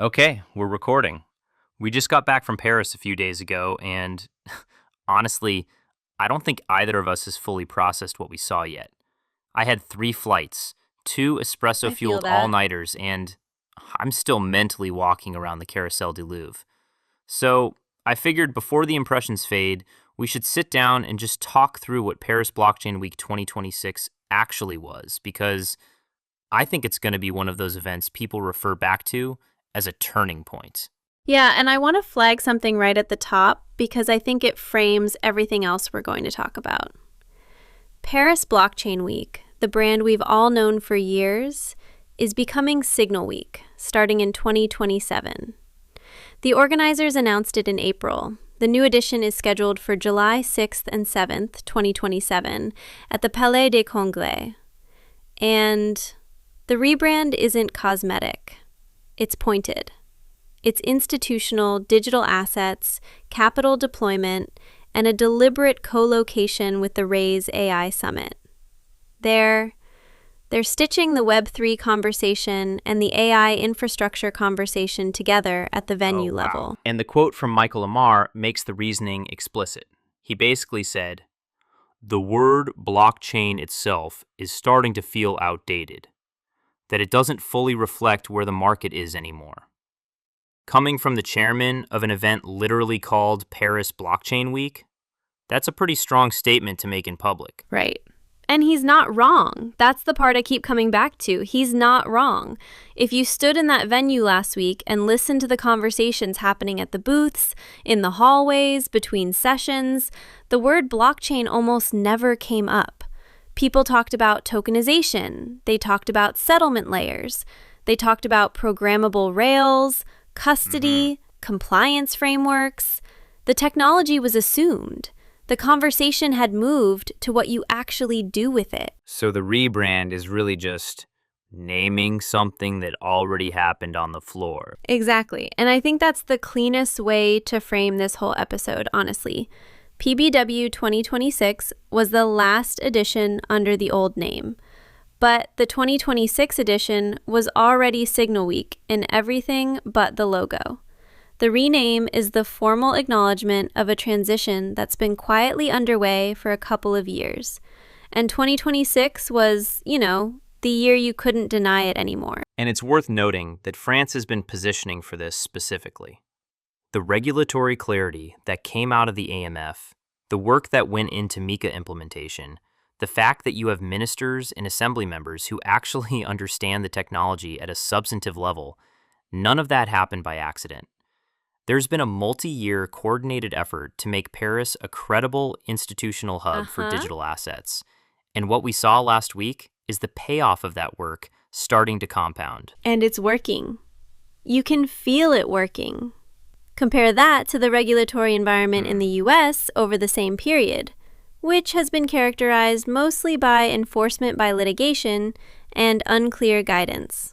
Okay, we're recording. We just got back from Paris a few days ago, and honestly, I don't think either of us has fully processed what we saw yet. I had 3 flights, two espresso I feel fueled all that. nighters, and I'm still mentally walking around the Carousel du Louvre. So I figured before the impressions fade, we should sit down and just talk through what Paris Blockchain Week 2026 actually was, because I think it's going to be one of those events people refer back to as a turning point. Yeah, and I want to flag something right at the top because I think it frames everything else we're going to talk about. Paris Blockchain Week, the brand we've all known for years, is becoming Signal Week, starting in 2027. The organizers announced it in April. The new edition is scheduled for July 6th and 7th, 2027, at the Palais des Congrès. And the rebrand isn't cosmetic. It's pointed. It's institutional digital assets, capital deployment, and a deliberate co-location with the Raise AI Summit. They're stitching the Web3 conversation and the AI infrastructure conversation together at the venue level. And the quote from Michael Amar makes the reasoning explicit. He basically said, "The word blockchain itself is starting to feel outdated, that it doesn't fully reflect where the market is anymore." Coming from the chairman of an event literally called Paris Blockchain Week, that's a pretty strong statement to make in public. Right. And he's not wrong. That's the part I keep coming back to. He's not wrong. If you stood in that venue last week and listened to the conversations happening at the booths, in the hallways, between sessions, the word blockchain almost never came up. People talked about tokenization. They talked about settlement layers. They talked about programmable rails, custody, compliance frameworks. The technology was assumed. The conversation had moved to what you actually do with it. So the rebrand is really just naming something that already happened on the floor. Exactly. And I think that's the cleanest way to frame this whole episode, honestly. PBW 2026 was the last edition under the old name. But the 2026 edition was already Signal Week in everything but the logo. The rename is the formal acknowledgement of a transition that's been quietly underway for a couple of years. And 2026 was, the year you couldn't deny it anymore. And it's worth noting that France has been positioning for this specifically. The regulatory clarity that came out of the AMF, the work that went into MiCA implementation, the fact that you have ministers and assembly members who actually understand the technology at a substantive level, none of that happened by accident. There's been a multi-year coordinated effort to make Paris a credible institutional hub for digital assets. And what we saw last week is the payoff of that work starting to compound. And it's working. You can feel it working. Compare that to the regulatory environment in the US over the same period, which has been characterized mostly by enforcement by litigation and unclear guidance.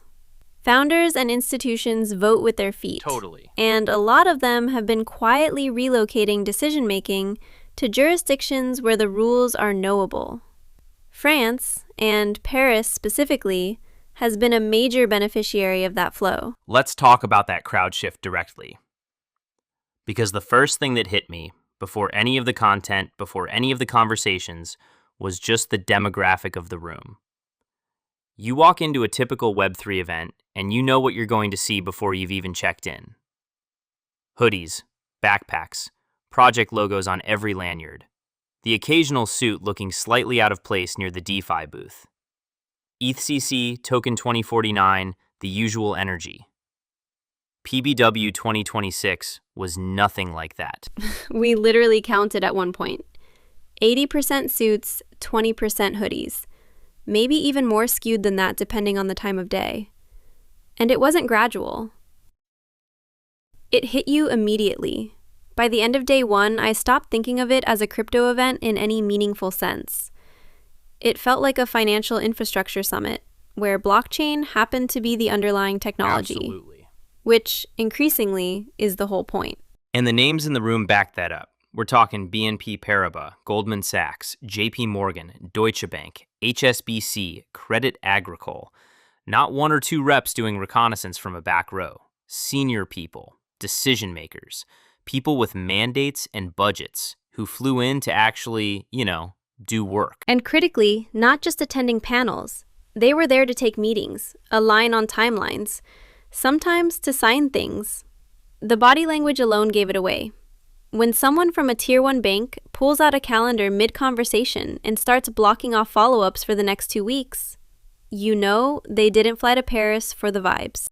Founders and institutions vote with their feet. Totally. And a lot of them have been quietly relocating decision-making to jurisdictions where the rules are knowable. France, and Paris specifically, has been a major beneficiary of that flow. Let's talk about that crowd shift directly. Because the first thing that hit me, before any of the content, before any of the conversations, was just the demographic of the room. You walk into a typical Web3 event, and you know what you're going to see before you've even checked in. Hoodies, backpacks, project logos on every lanyard, the occasional suit looking slightly out of place near the DeFi booth. ETHCC, Token 2049, the usual energy. PBW 2026 was nothing like that. We literally counted at one point. 80% suits, 20% hoodies. Maybe even more skewed than that depending on the time of day. And it wasn't gradual. It hit you immediately. By the end of day one, I stopped thinking of it as a crypto event in any meaningful sense. It felt like a financial infrastructure summit, where blockchain happened to be the underlying technology. Absolutely. Which, increasingly, is the whole point. And the names in the room back that up. We're talking BNP Paribas, Goldman Sachs, JP Morgan, Deutsche Bank, HSBC, Credit Agricole. Not one or two reps doing reconnaissance from a back row. senior people, decision makers, people with mandates and budgets who flew in to actually, do work. And critically, not just attending panels. They were there to take meetings, align on timelines, sometimes to sign things. The body language alone gave it away. When someone from a Tier 1 bank pulls out a calendar mid-conversation and starts blocking off follow-ups for the next 2 weeks, you know they didn't fly to Paris for the vibes.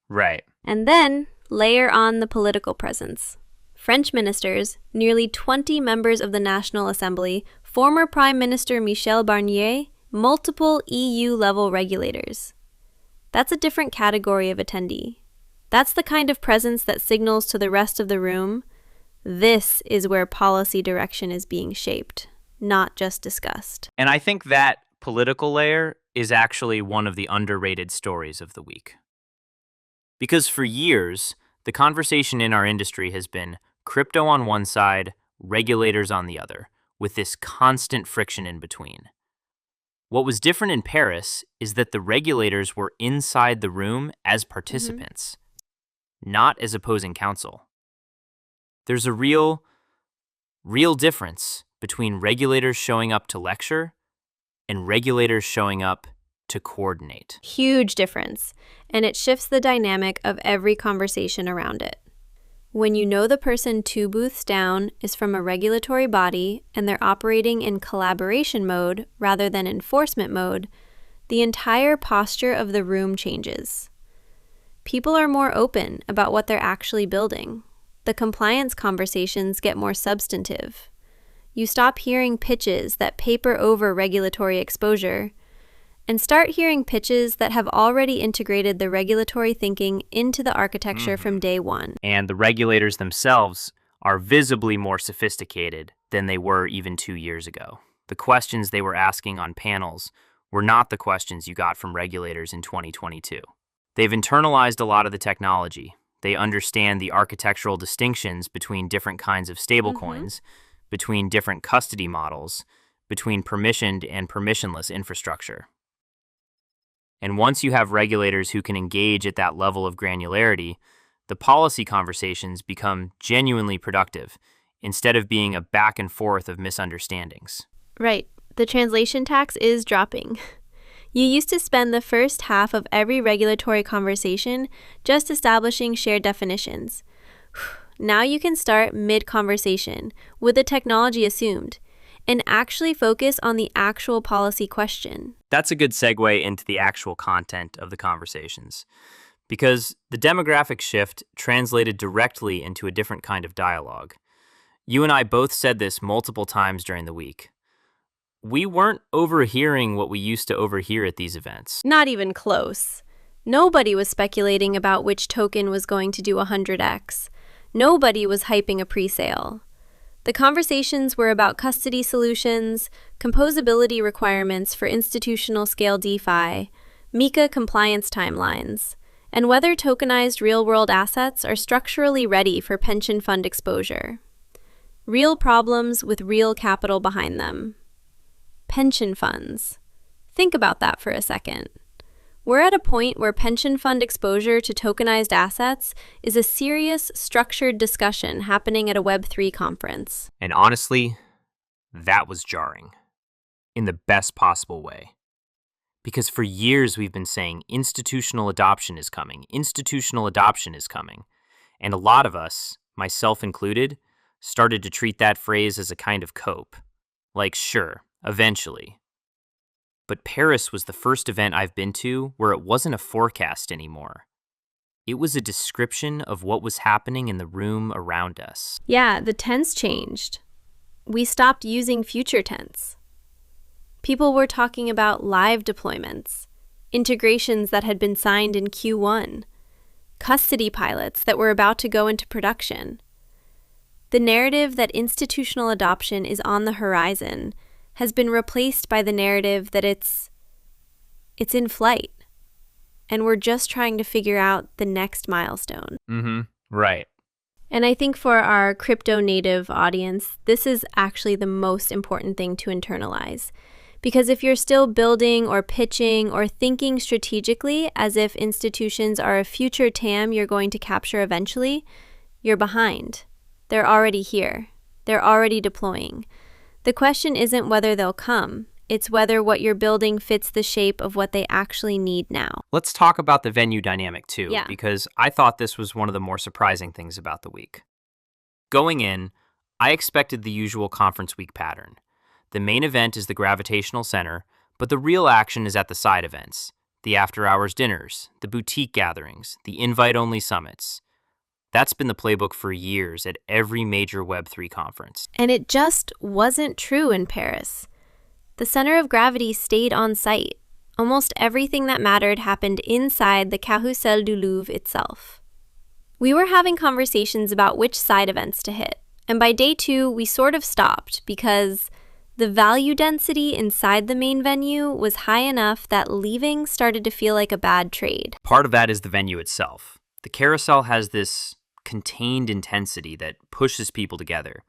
Right. And then layer on the political presence. French ministers, nearly 20 members of the National Assembly, former Prime Minister Michel Barnier, multiple EU-level regulators. That's a different category of attendee. That's the kind of presence that signals to the rest of the room, this is where policy direction is being shaped, not just discussed. And I think that political layer is actually one of the underrated stories of the week. Because for years, the conversation in our industry has been crypto on one side, regulators on the other, with this constant friction in between. What was different in Paris is that the regulators were inside the room as participants, not as opposing counsel. There's a real difference between regulators showing up to lecture and regulators showing up to coordinate. Huge difference, and it shifts the dynamic of every conversation around it. When you know the person 2 booths down is from a regulatory body and they're operating in collaboration mode rather than enforcement mode, the entire posture of the room changes. People are more open about what they're actually building. The compliance conversations get more substantive. You stop hearing pitches that paper over regulatory exposure and start hearing pitches that have already integrated the regulatory thinking into the architecture from day one. And the regulators themselves are visibly more sophisticated than they were even 2 years ago. The questions they were asking on panels were not the questions you got from regulators in 2022. They've internalized a lot of the technology. They understand the architectural distinctions between different kinds of stablecoins, between different custody models, between permissioned and permissionless infrastructure. And once you have regulators who can engage at that level of granularity, the policy conversations become genuinely productive instead of being a back and forth of misunderstandings. Right. The translation tax is dropping. You used to spend the first half of every regulatory conversation just establishing shared definitions. Now you can start mid-conversation with the technology assumed and actually focus on the actual policy question. That's a good segue into the actual content of the conversations, because the demographic shift translated directly into a different kind of dialogue. You and I both said this multiple times during the week. We weren't overhearing what we used to overhear at these events. Not even close. Nobody was speculating about which token was going to do 100x. Nobody was hyping a pre-sale. The conversations were about custody solutions, composability requirements for institutional scale DeFi, MiCA compliance timelines, and whether tokenized real-world assets are structurally ready for pension fund exposure. Real problems with real capital behind them. Pension funds. Think about that for a second. We're at a point where pension fund exposure to tokenized assets is a serious, structured discussion happening at a Web3 conference. And honestly, that was jarring. In the best possible way. Because for years we've been saying institutional adoption is coming, institutional adoption is coming. And a lot of us, myself included, started to treat that phrase as a kind of cope. Like, sure, eventually. But Paris was the first event I've been to where it wasn't a forecast anymore. It was a description of what was happening in the room around us. Yeah, the tense changed. We stopped using future tense. People were talking about live deployments, integrations that had been signed in Q1, custody pilots that were about to go into production. The narrative that institutional adoption is on the horizon has been replaced by the narrative that it's in flight, and we're just trying to figure out the next milestone. Right. And I think for our crypto native audience, this is actually the most important thing to internalize, Because if you're still building or pitching or thinking strategically as if institutions are a future TAM you're going to capture eventually, you're behind. They're already here. They're already deploying. The question isn't whether they'll come. It's whether what you're building fits the shape of what they actually need now. Let's talk about the venue dynamic too, Yeah. because I thought this was one of the more surprising things about the week. Going in, I expected the usual conference week pattern. The main event is the gravitational center, but the real action is at the side events, the after-hours dinners, the boutique gatherings, the invite-only summits. That's been the playbook for years at every major Web3 conference. And it just wasn't true in Paris. The center of gravity stayed on site. Almost everything that mattered happened inside the Carrousel du Louvre itself. We were having conversations about which side events to hit, and by day 2, we sort of stopped because the value density inside the main venue was high enough that leaving started to feel like a bad trade. Part of that is the venue itself. The carousel has this contained intensity that pushes people together.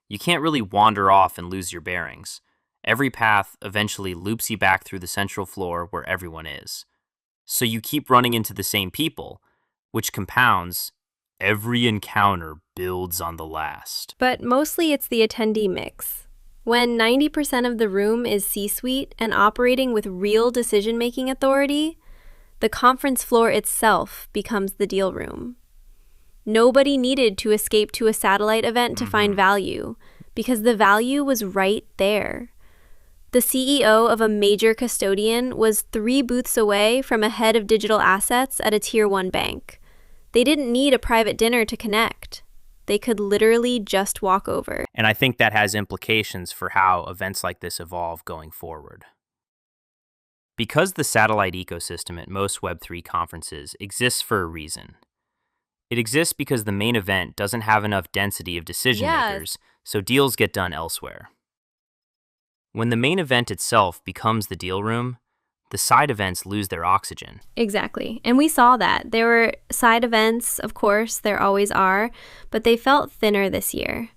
You can't really wander off and lose your bearings. Every path eventually loops you back through the central floor where everyone is. So you keep running into the same people, which compounds. Every encounter builds on the last. But mostly it's the attendee mix. When 90% of the room is C-suite and operating with real decision-making authority, the conference floor itself becomes the deal room. Nobody needed to escape to a satellite event to find value, because the value was right there. The CEO of a major custodian was 3 booths away from a head of digital assets at a Tier 1 bank. They didn't need a private dinner to connect. They could literally just walk over. And I think that has implications for how events like this evolve going forward. Because the satellite ecosystem at most Web3 conferences exists for a reason. It exists because the main event doesn't have enough density of decision makers, so deals get done elsewhere. When the main event itself becomes the deal room, the side events lose their oxygen. Exactly. And we saw that. There were side events, of course, there always are, but they felt thinner this year.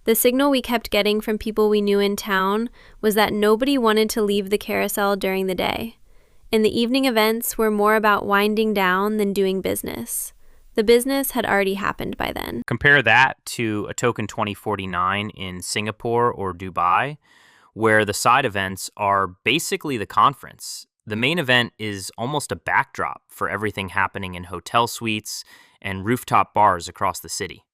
The signal we kept getting from people we knew in town was that nobody wanted to leave the carousel during the day. And the evening events were more about winding down than doing business. The business had already happened by then. Compare that to a Token 2049 in Singapore or Dubai, where the side events are basically the conference. The main event is almost a backdrop for everything happening in hotel suites and rooftop bars across the city.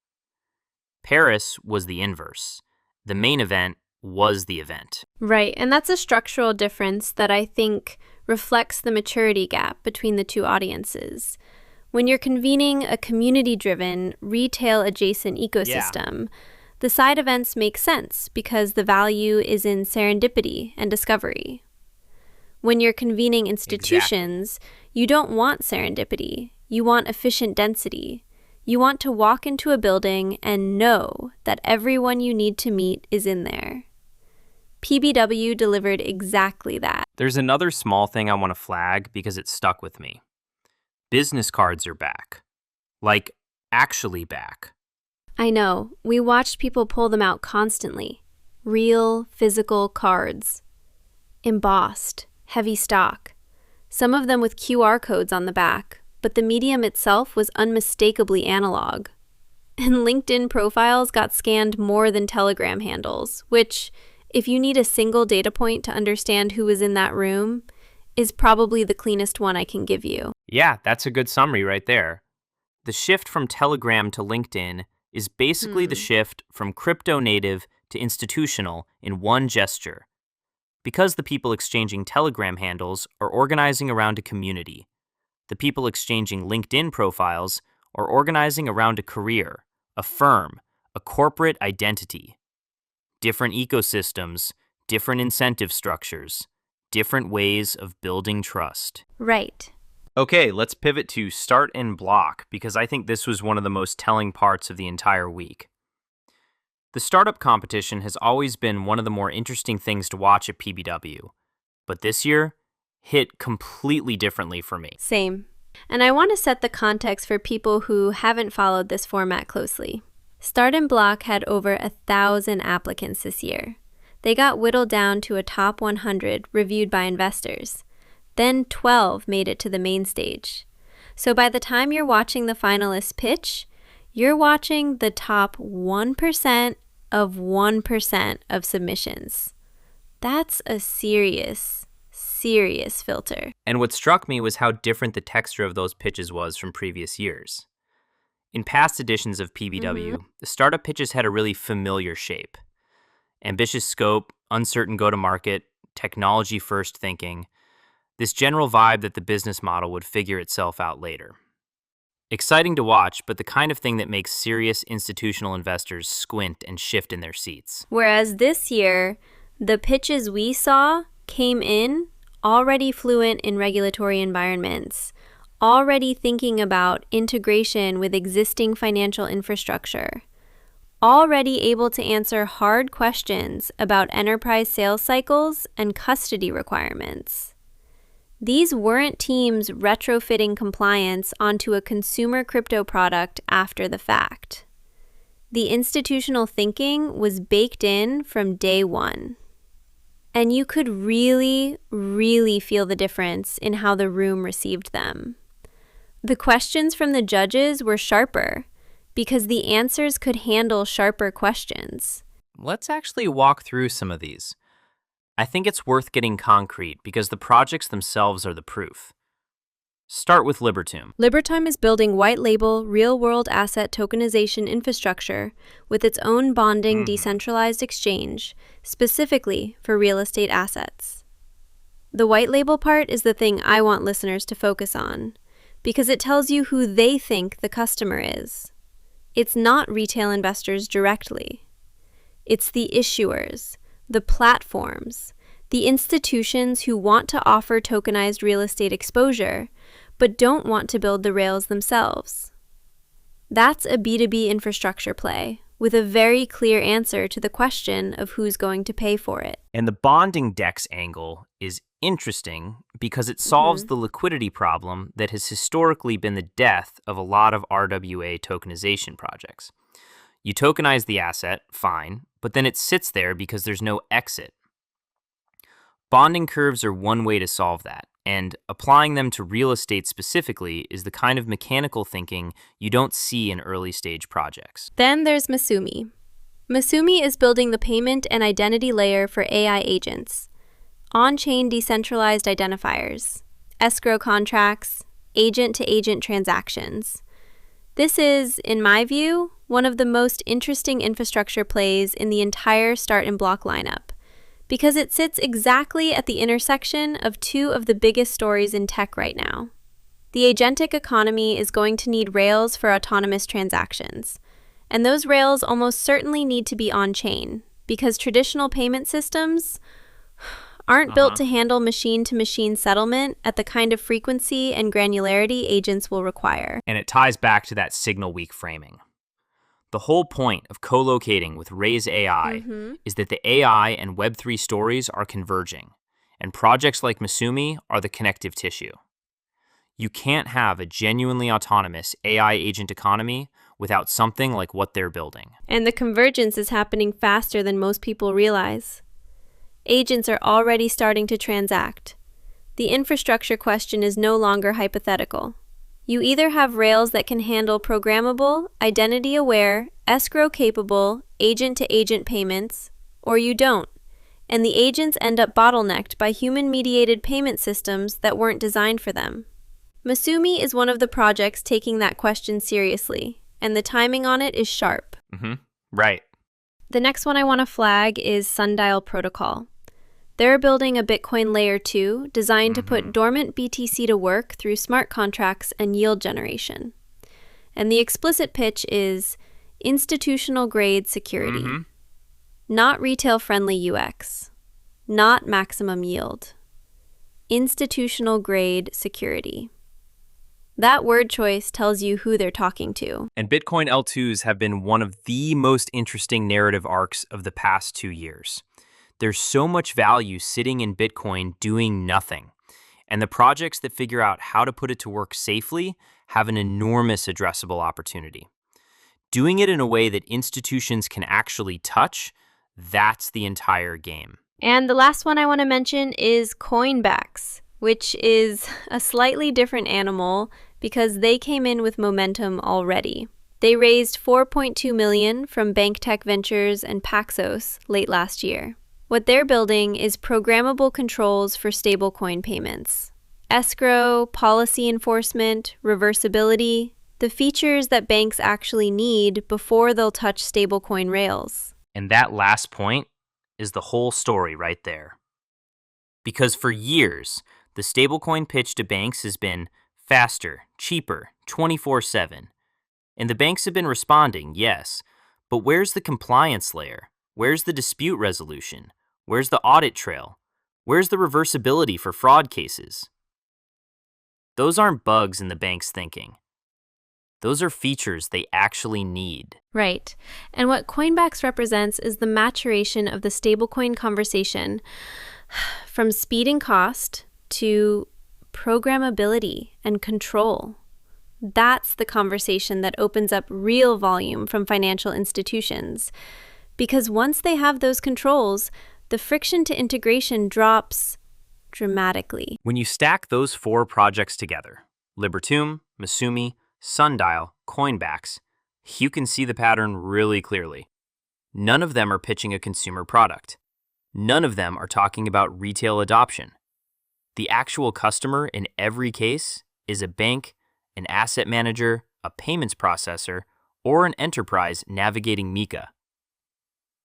Paris was the inverse. The main event was the event. Right, and that's a structural difference that I think reflects the maturity gap between the two audiences. When you're convening a community-driven, retail-adjacent ecosystem, the side events make sense because the value is in serendipity and discovery. When you're convening institutions, you don't want serendipity. You want efficient density. You want to walk into a building and know that everyone you need to meet is in there. PBW delivered exactly that. There's another small thing I want to flag because it stuck with me. Business cards are back. Like, actually back. I know. We watched people pull them out constantly. Real, physical cards. Embossed. Heavy stock. Some of them with QR codes on the back, but the medium itself was unmistakably analog. And LinkedIn profiles got scanned more than Telegram handles, which, if you need a single data point to understand who was in that room, is probably the cleanest one I can give you. Yeah, that's a good summary right there. The shift from Telegram to LinkedIn is basically the shift from crypto native to institutional in one gesture. Because the people exchanging Telegram handles are organizing around a community. The people exchanging LinkedIn profiles are organizing around a career, a firm, a corporate identity. Different ecosystems, different incentive structures, different ways of building trust. Right. Okay, let's pivot to start and block because I think this was one of the most telling parts of the entire week. The startup competition has always been one of the more interesting things to watch at PBW, but this year hit completely differently for me. Same. And I want to set the context for people who haven't followed this format closely. Start and Block had over 1,000 applicants this year. They got whittled down to a top 100 reviewed by investors. Then 12 made it to the main stage. So by the time you're watching the finalists pitch, you're watching the top 1% of 1% of submissions. That's a serious filter. And what struck me was how different the texture of those pitches was from previous years. In past editions of PBW, the startup pitches had a really familiar shape. Ambitious scope, uncertain go-to-market, technology-first thinking, this general vibe that the business model would figure itself out later. Exciting to watch, but the kind of thing that makes serious institutional investors squint and shift in their seats. Whereas this year, the pitches we saw came in already fluent in regulatory environments, already thinking about integration with existing financial infrastructure, already able to answer hard questions about enterprise sales cycles and custody requirements. These weren't teams retrofitting compliance onto a consumer crypto product after the fact. The institutional thinking was baked in from day one. And you could really feel the difference in how the room received them. The questions from the judges were sharper because the answers could handle sharper questions. Let's actually walk through some of these. I think it's worth getting concrete because the projects themselves are the proof. Start with Libertum. Libertum is building white-label, real-world asset tokenization infrastructure with its own bonding decentralized exchange, specifically for real estate assets. The white-label part is the thing I want listeners to focus on, because it tells you who they think the customer is. It's not retail investors directly. It's the issuers, the platforms, the institutions who want to offer tokenized real estate exposure, but don't want to build the rails themselves. That's a B2B infrastructure play, with a very clear answer to the question of who's going to pay for it. And the bonding DEX angle is interesting because it solves the liquidity problem that has historically been the death of a lot of RWA tokenization projects. You tokenize the asset, fine, but then it sits there because there's no exit. Bonding curves are one way to solve that, and applying them to real estate specifically is the kind of mechanical thinking you don't see in early-stage projects. Then there's Masumi. Masumi is building the payment and identity layer for AI agents, on-chain decentralized identifiers, escrow contracts, agent-to-agent transactions. This is, in my view, one of the most interesting infrastructure plays in the entire Start and Block lineup, because it sits exactly at the intersection of two of the biggest stories in tech right now. The agentic economy is going to need rails for autonomous transactions, and those rails almost certainly need to be on-chain, because traditional payment systems aren't built to handle machine-to-machine settlement at the kind of frequency and granularity agents will require. And it ties back to that signal weak framing. The whole point of co-locating with Raise AI is that the AI and Web3 stories are converging, and projects like Masumi are the connective tissue. You can't have a genuinely autonomous AI agent economy without something like what they're building. And the convergence is happening faster than most people realize. Agents are already starting to transact. The infrastructure question is no longer hypothetical. You either have rails that can handle programmable, identity-aware, escrow-capable, agent-to-agent payments, or you don't, and the agents end up bottlenecked by human-mediated payment systems that weren't designed for them. Masumi is one of the projects taking that question seriously, and the timing on it is sharp. Right. The next one I want to flag is Sundial Protocol. They're building a Bitcoin Layer 2 designed to put dormant BTC to work through smart contracts and yield generation. And the explicit pitch is institutional-grade security. Not retail-friendly UX. Not maximum yield. Institutional-grade security. That word choice tells you who they're talking to. And Bitcoin L2s have been one of the most interesting narrative arcs of the past 2 years. There's so much value sitting in Bitcoin doing nothing, and the projects that figure out how to put it to work safely have an enormous addressable opportunity. Doing it in a way that institutions can actually touch, That's the entire game. And the last one I want to mention is Coinbacks, which is a slightly different animal because they came in with momentum already. They raised $4.2 million from Bank Tech Ventures and Paxos late last year. What they're building is programmable controls for stablecoin payments. Escrow, policy enforcement, reversibility, the features that banks actually need before they'll touch stablecoin rails. And that last point is the whole story right there. Because for years, the stablecoin pitch to banks has been faster, cheaper, 24/7. And the banks have been responding, yes, but where's the compliance layer? Where's the dispute resolution? Where's the audit trail? Where's the reversibility for fraud cases? Those aren't bugs in the bank's thinking. Those are features they actually need. Right. And what Coinbacks represents is the maturation of the stablecoin conversation from speed and cost to programmability and control. That's the conversation that opens up real volume from financial institutions. Because once they have those controls, the friction to integration drops dramatically. When you stack those 4 projects together, Libertum, Masumi, Sundial, Coinbacks, you can see the pattern really clearly. None of them are pitching a consumer product. None of them are talking about retail adoption. The actual customer in every case is a bank, an asset manager, a payments processor, or an enterprise navigating Mika.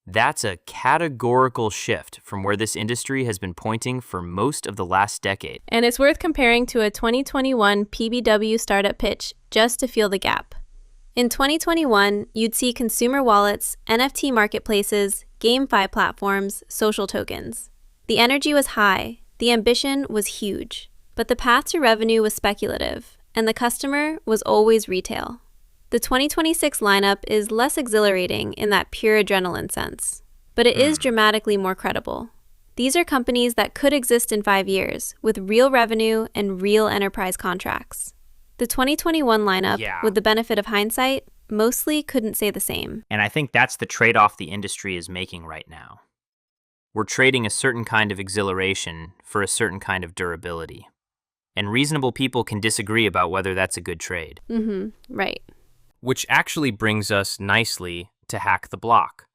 That's a categorical shift from where this industry has been pointing for most of the last decade. And it's worth comparing to a 2021 PBW startup pitch just to feel the gap. In 2021, you'd see consumer wallets, NFT marketplaces, GameFi platforms, social tokens. The energy was high, the ambition was huge, but the path to revenue was speculative, and the customer was always retail. The 2026 lineup is less exhilarating in that pure adrenaline sense, but it is dramatically more credible. These are companies that could exist in 5 years with real revenue and real enterprise contracts. The 2021 lineup, with the benefit of hindsight, mostly couldn't say the same. And I think that's the trade-off the industry is making right now. We're trading a certain kind of exhilaration for a certain kind of durability. And reasonable people can disagree about whether that's a good trade. Right. Which actually brings us nicely to Hack the Block.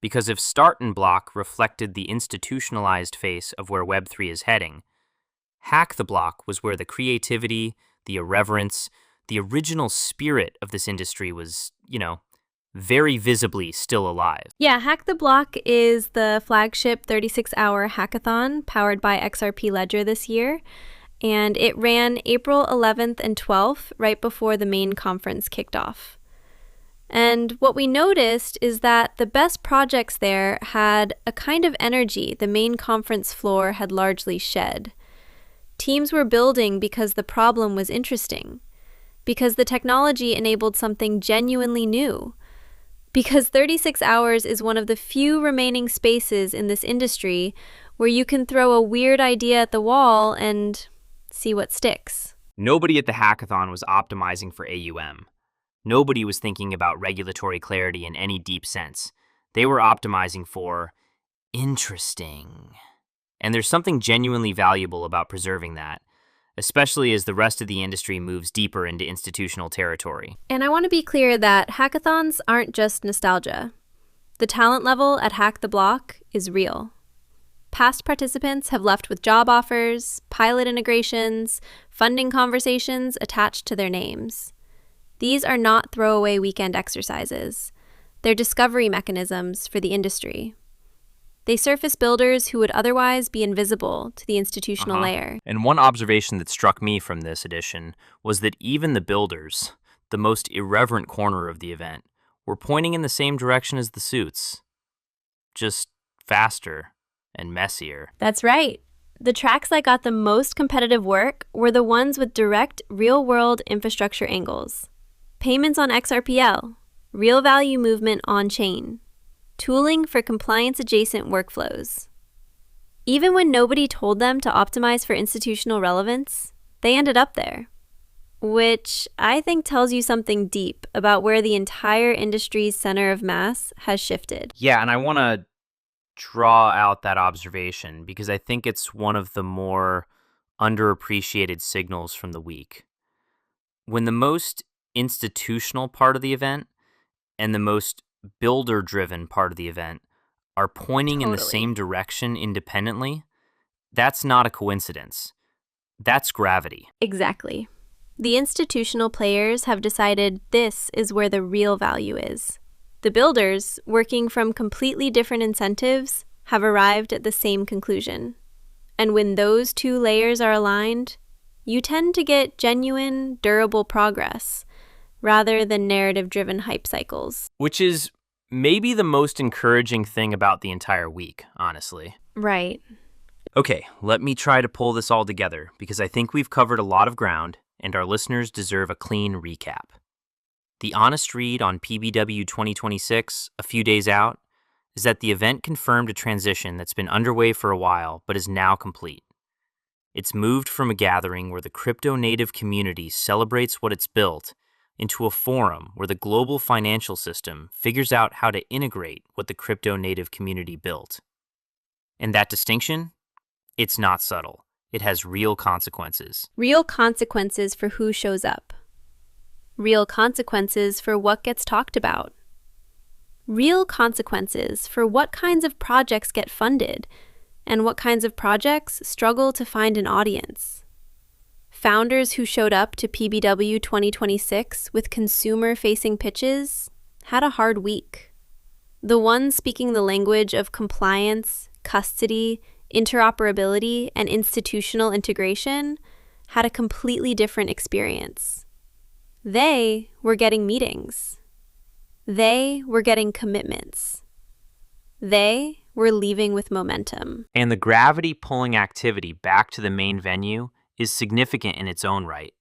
Because if Start and Block reflected the institutionalized face of where Web3 is heading, Hack the Block was where the creativity, the irreverence, the original spirit of this industry was, very visibly still alive. Yeah, Hack the Block is the flagship 36-hour hackathon powered by XRP Ledger this year. And it ran April 11th and 12th, right before the main conference kicked off. And what we noticed is that the best projects there had a kind of energy the main conference floor had largely shed. Teams were building because the problem was interesting, because the technology enabled something genuinely new, because 36 hours is one of the few remaining spaces in this industry where you can throw a weird idea at the wall and see what sticks. Nobody at the hackathon was optimizing for AUM. Nobody was thinking about regulatory clarity in any deep sense. They were optimizing for interesting. And there's something genuinely valuable about preserving that, especially as the rest of the industry moves deeper into institutional territory. And I want to be clear that hackathons aren't just nostalgia. The talent level at Hack the Block is real. Past participants have left with job offers, pilot integrations, funding conversations attached to their names. These are not throwaway weekend exercises. They're discovery mechanisms for the industry. They surface builders who would otherwise be invisible to the institutional layer. And one observation that struck me from this edition was that even the builders, the most irreverent corner of the event, were pointing in the same direction as the suits. Just faster and messier. That's right. The tracks that got the most competitive work were the ones with direct, real-world infrastructure angles. Payments on XRPL, real value movement on-chain, tooling for compliance-adjacent workflows. Even when nobody told them to optimize for institutional relevance, they ended up there. Which I think tells you something deep about where the entire industry's center of mass has shifted. Yeah, and I want to draw out that observation because I think it's one of the more underappreciated signals from the week. When the most institutional part of the event and the most builder-driven part of the event are pointing in the Totally. same direction independently, that's not a coincidence. That's gravity. Exactly. The institutional players have decided this is where the real value is. The builders, working from completely different incentives, have arrived at the same conclusion. And when those two layers are aligned, you tend to get genuine, durable progress, rather than narrative-driven hype cycles. Which is maybe the most encouraging thing about the entire week, honestly. Right. Okay, let me try to pull this all together because I think we've covered a lot of ground and our listeners deserve a clean recap. The honest read on PBW 2026, a few days out, is that the event confirmed a transition that's been underway for a while but is now complete. It's moved from a gathering where the crypto-native community celebrates what it's built into a forum where the global financial system figures out how to integrate what the crypto-native community built. And that distinction? It's not subtle. It has real consequences. Real consequences for who shows up. Real consequences for what gets talked about. Real consequences for what kinds of projects get funded and what kinds of projects struggle to find an audience. Founders who showed up to PBW 2026 with consumer-facing pitches had a hard week. The ones speaking the language of compliance, custody, interoperability, and institutional integration had a completely different experience. They were getting meetings. They were getting commitments. They were leaving with momentum. And the gravity pulling activity back to the main venue is significant in its own right.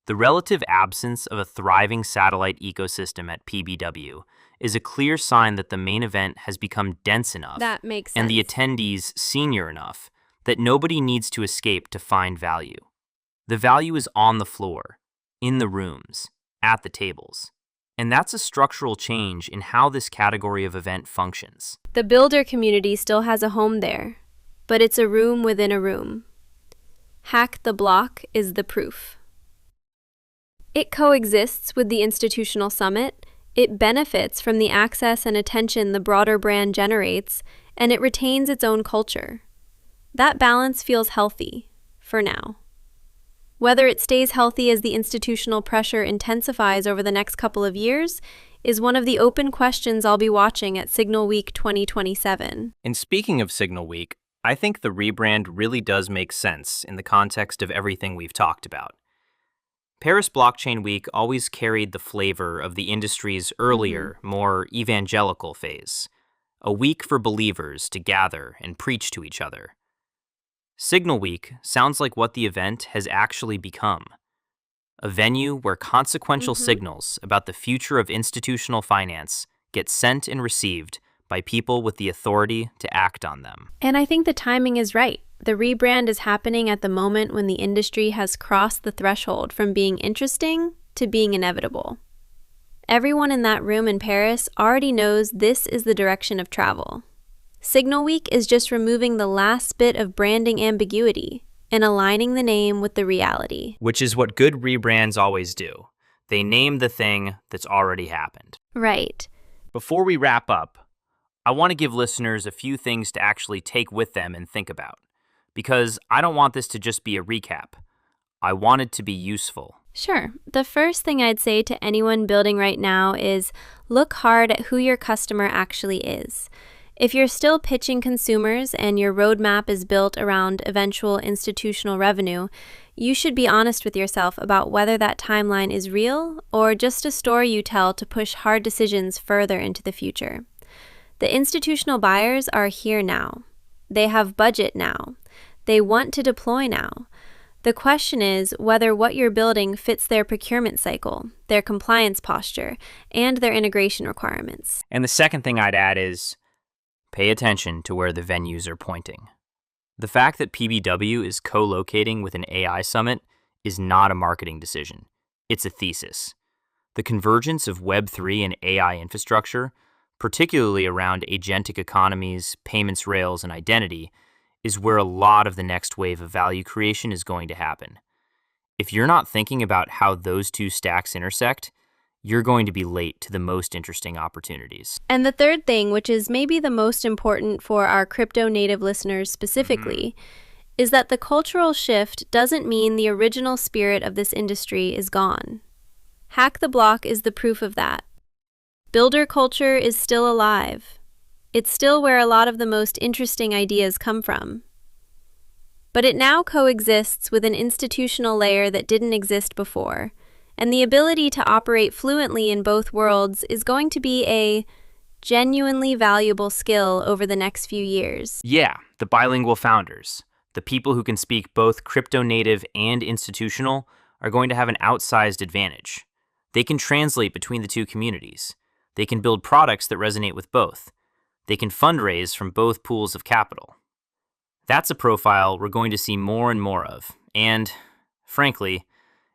The relative absence of a thriving satellite ecosystem at PBW is a clear sign that the main event has become dense enough That makes sense. and the attendees senior enough that nobody needs to escape to find value. The value is on the floor, in the rooms, at the tables. And that's a structural change in how this category of event functions. The builder community still has a home there, but it's a room within a room. Hack the Block is the proof. It coexists with the institutional summit, it benefits from the access and attention the broader brand generates, and it retains its own culture. That balance feels healthy, for now. Whether it stays healthy as the institutional pressure intensifies over the next couple of years is one of the open questions I'll be watching at Signal Week 2027. And speaking of Signal Week, I think the rebrand really does make sense in the context of everything we've talked about. Paris Blockchain Week always carried the flavor of the industry's earlier, more evangelical phase, a week for believers to gather and preach to each other. Signal Week sounds like what the event has actually become, a venue where consequential signals about the future of institutional finance get sent and received by people with the authority to act on them. And I think the timing is right. The rebrand is happening at the moment when the industry has crossed the threshold from being interesting to being inevitable. Everyone in that room in Paris already knows this is the direction of travel. Signal Week is just removing the last bit of branding ambiguity and aligning the name with the reality. Which is what good rebrands always do. They name the thing that's already happened. Right. Before we wrap up, I want to give listeners a few things to actually take with them and think about, because I don't want this to just be a recap. I want it to be useful. Sure. The first thing I'd say to anyone building right now is look hard at who your customer actually is. If you're still pitching consumers and your roadmap is built around eventual institutional revenue, you should be honest with yourself about whether that timeline is real or just a story you tell to push hard decisions further into the future. The institutional buyers are here now. They have budget now. They want to deploy now. The question is whether what you're building fits their procurement cycle, their compliance posture, and their integration requirements. And the second thing I'd add is pay attention to where the venues are pointing. The fact that PBW is co-locating with an AI summit is not a marketing decision. It's a thesis. The convergence of Web3 and AI infrastructure particularly around agentic economies, payments rails, and identity, is where a lot of the next wave of value creation is going to happen. If you're not thinking about how those two stacks intersect, you're going to be late to the most interesting opportunities. And the third thing, which is maybe the most important for our crypto native listeners specifically, is that the cultural shift doesn't mean the original spirit of this industry is gone. Hack the Block is the proof of that. Builder culture is still alive. It's still where a lot of the most interesting ideas come from. But it now coexists with an institutional layer that didn't exist before, and the ability to operate fluently in both worlds is going to be a genuinely valuable skill over the next few years. Yeah, the bilingual founders, the people who can speak both crypto native and institutional, are going to have an outsized advantage. They can translate between the two communities. They can build products that resonate with both. They can fundraise from both pools of capital. That's a profile we're going to see more and more of. And, frankly,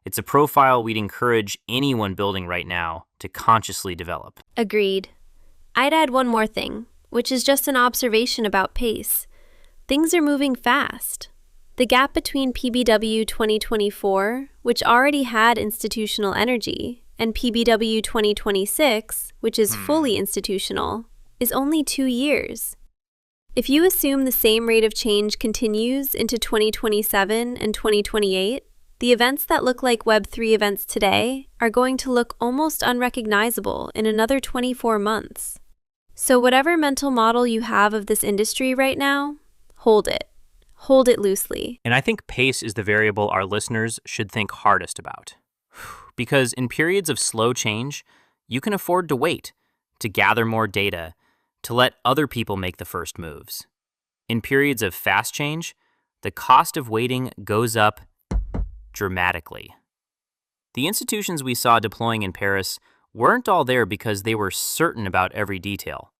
it's a profile we'd encourage anyone building right now to consciously develop. Agreed. I'd add one more thing, which is just an observation about pace. Things are moving fast. The gap between PBW 2024, which already had institutional energy, and PBW 2026, which is fully institutional, is only 2 years. If you assume the same rate of change continues into 2027 and 2028, the events that look like Web3 events today are going to look almost unrecognizable in another 24 months. So whatever mental model you have of this industry right now, hold it. Hold it loosely. And I think pace is the variable our listeners should think hardest about. Because in periods of slow change, you can afford to wait, to gather more data, to let other people make the first moves. In periods of fast change, the cost of waiting goes up dramatically. The institutions we saw deploying in Paris weren't all there because they were certain about every detail.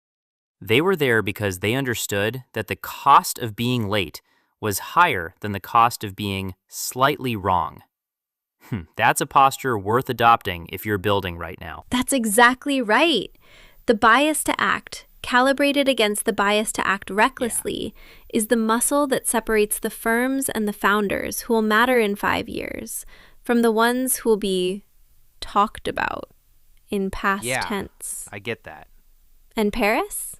They were there because they understood that the cost of being late was higher than the cost of being slightly wrong. That's a posture worth adopting if you're building right now. That's exactly right. The bias to act, calibrated against the bias to act recklessly, is the muscle that separates the firms and the founders who will matter in 5 years from the ones who will be talked about in past tense. I get that. And Paris?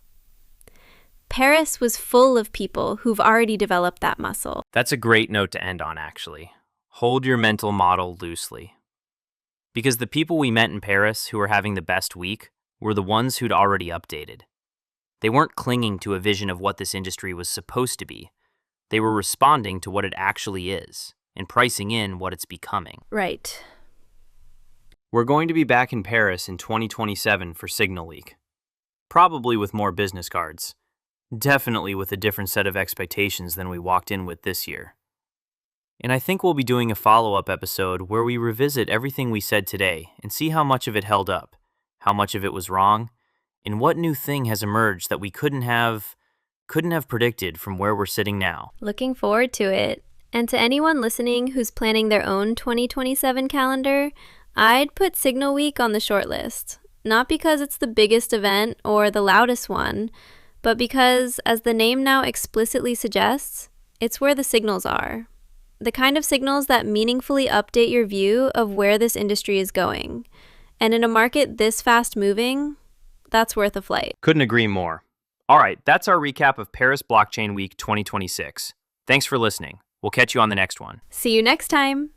Paris was full of people who've already developed that muscle. That's a great note to end on, actually. Hold your mental model loosely. Because the people we met in Paris who were having the best week were the ones who'd already updated. They weren't clinging to a vision of what this industry was supposed to be. They were responding to what it actually is and pricing in what it's becoming. Right. We're going to be back in Paris in 2027 for Signal Week. Probably with more business cards. Definitely with a different set of expectations than we walked in with this year. And I think we'll be doing a follow-up episode where we revisit everything we said today and see how much of it held up, how much of it was wrong, and what new thing has emerged that we couldn't have predicted from where we're sitting now. Looking forward to it. And to anyone listening who's planning their own 2027 calendar, I'd put Signal Week on the short list. Not because it's the biggest event or the loudest one, but because, as the name now explicitly suggests, it's where the signals are. The kind of signals that meaningfully update your view of where this industry is going. And in a market this fast moving, that's worth a flight. Couldn't agree more. All right, that's our recap of Paris Blockchain Week 2026. Thanks for listening. We'll catch you on the next one. See you next time.